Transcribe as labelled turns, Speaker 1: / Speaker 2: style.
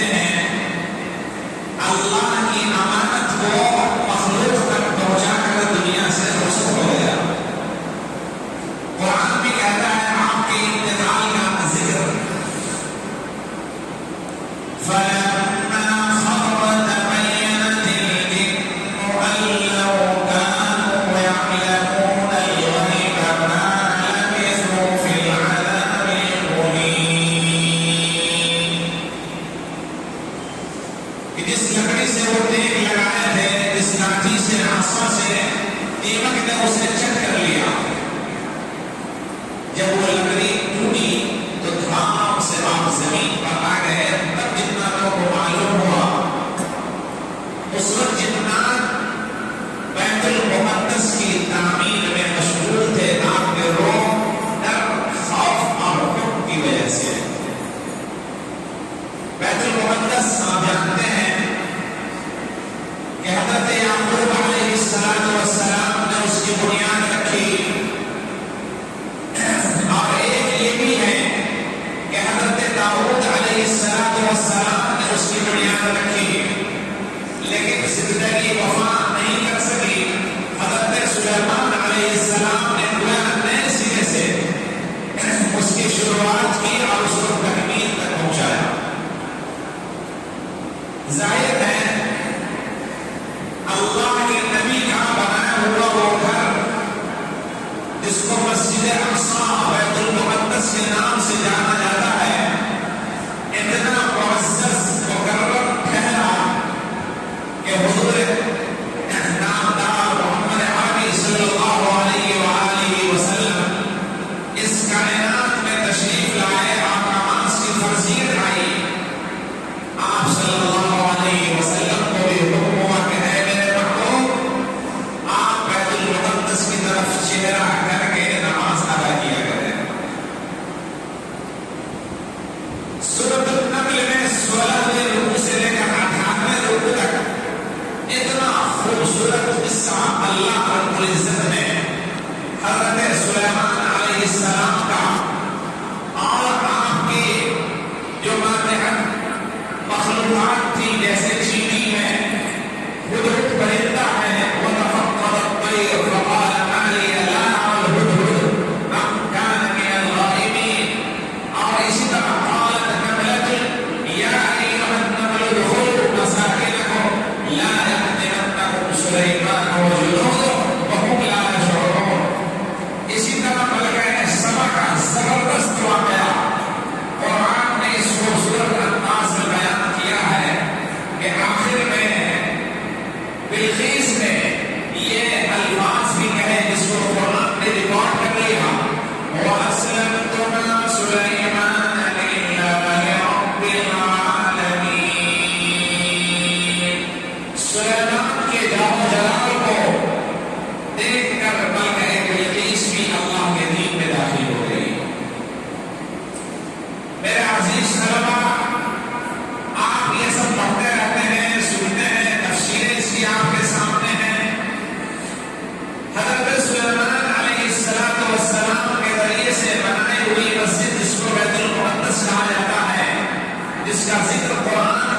Speaker 1: کہتے ہیں اللہ کی امانت کو مخلوق تک پہنچا کر دنیا سے رخصت ہو گیا. قرآن بھی کہتا ہے آپ کے انتقال کا ذکر فَلَمَّا خَرَّ تَبَيَّنَتِ الْجِنُّ أَن لَّوْ كَانُوا يَعْلَمُونَ الْغَيْبَ مَا لَبِثُوا فِي الْعَذَابِ الْمُهِينِ. کہ جس لکڑی سے وہ تیغ لگائے تھے، جس لاٹھی سے عصا سے دیمک نے اسے چٹ کر لیا، جب وہ لکڑی ٹوٹی تو دھام سے آپ زمین پر آ گئے. تب جناتوں کو معلوم ہوا، اس وقت جنات بیت المقدس کی تعمیر میں مشغول تھے. آپ کے روح ڈر، خوف اور حکم کی وجہ سے. بیت المقدس آپ جانتے ہیں کہ حضرت یعقوب علیہ السلام نے اس کی بنیاد رکھی. اور ایک یہ بھی ہے کہ حضرت داؤد علیہ السلام نے اس کی بنیاد رکھی، لیکن زندگی وفا نہیں کر سکی. حضرت سلیمان علیہ السلام نے نئے سرے سے اس کی شروعات کی اور اس کو تکمیل تک پہنچایا. ظاہر ہے اللہ کے نبی کا بنایا ہوا وہ گھر جس کو مسجد اقصی بیت المقدس کے نام سے جانا جاتا ہے، اتنا معزز مکرم ٹھہرا کہ حضور نامدار محمد عربی صلی اللہ علیہ وآلہ وسلم اس کائنات میں تشریف لائے. آپ نماز کی فرضیت آئی، آپ صلی اللہ علیہ وسلم کو بھی حکم ہوا کہ اے میرے محبوب، آپ بیت المقدس کی طرف چہرہ کر کے نماز ادا کیا کریں. سورۃ النمل میں 16ویں رکوع سے لے کر 18ویں رکوع تک اتنا خوبصورت قصہ اللہ رب العزت نے حضرت سلیمان علیہ السلام کا اور آپ کی جو ماتحت مخلوقات تھی، جیسے چینی میں ہدہد پرندہ ہے، وَتَفَقَّدَ الطَّيْرُ فَقَالَ مَا لِيَ لَا أَرَى الْهُدْهُدَ أَمْ كَانَ مِنَ الْغَائِبِينَ. اور اسی طرح قالت نملة يَا أَيُّهَا النَّمْلُ ادْخُلُوا مَسَاكِنَكُمْ لَا يَحْطِمَنَّكُمْ سُلَيْمَانُ وَجُنُودُهُ وَهُمْ لَا يَشْعُرُونَ. اسی طرح ملکہ سبا کا زبردست واقعہ قرآن نے اس خوبصورت انداز میں بیان کیا ہے کہ آخر میں بلقیس نے یہ الفاظ بھی کہے جس کو قرآن نے ریکارڈ کر لیا، وَأَسْلَمْتُ مَعَ سُلَيْمَانَ لِلَّهِ رَبِّ الْعَالَمِينَ. سلیمان کے جلال و جلال کو دیکھ کر ملکہ بلقیس بھی اللہ کے دین میں داخل ہو گئی. میرے عزیز طلبا، آپ یہ سب پڑھتے رہتے ہیں، سنتے ہیں، تفسیریں اس کی آپ کے سامنے ہیں. حضرت سلیمان علیہ السلام کے ذریعے سے بنائی ہوئی مسجد جس کو بیت المقدس کہا جاتا ہے، جس کا ذکر قرآن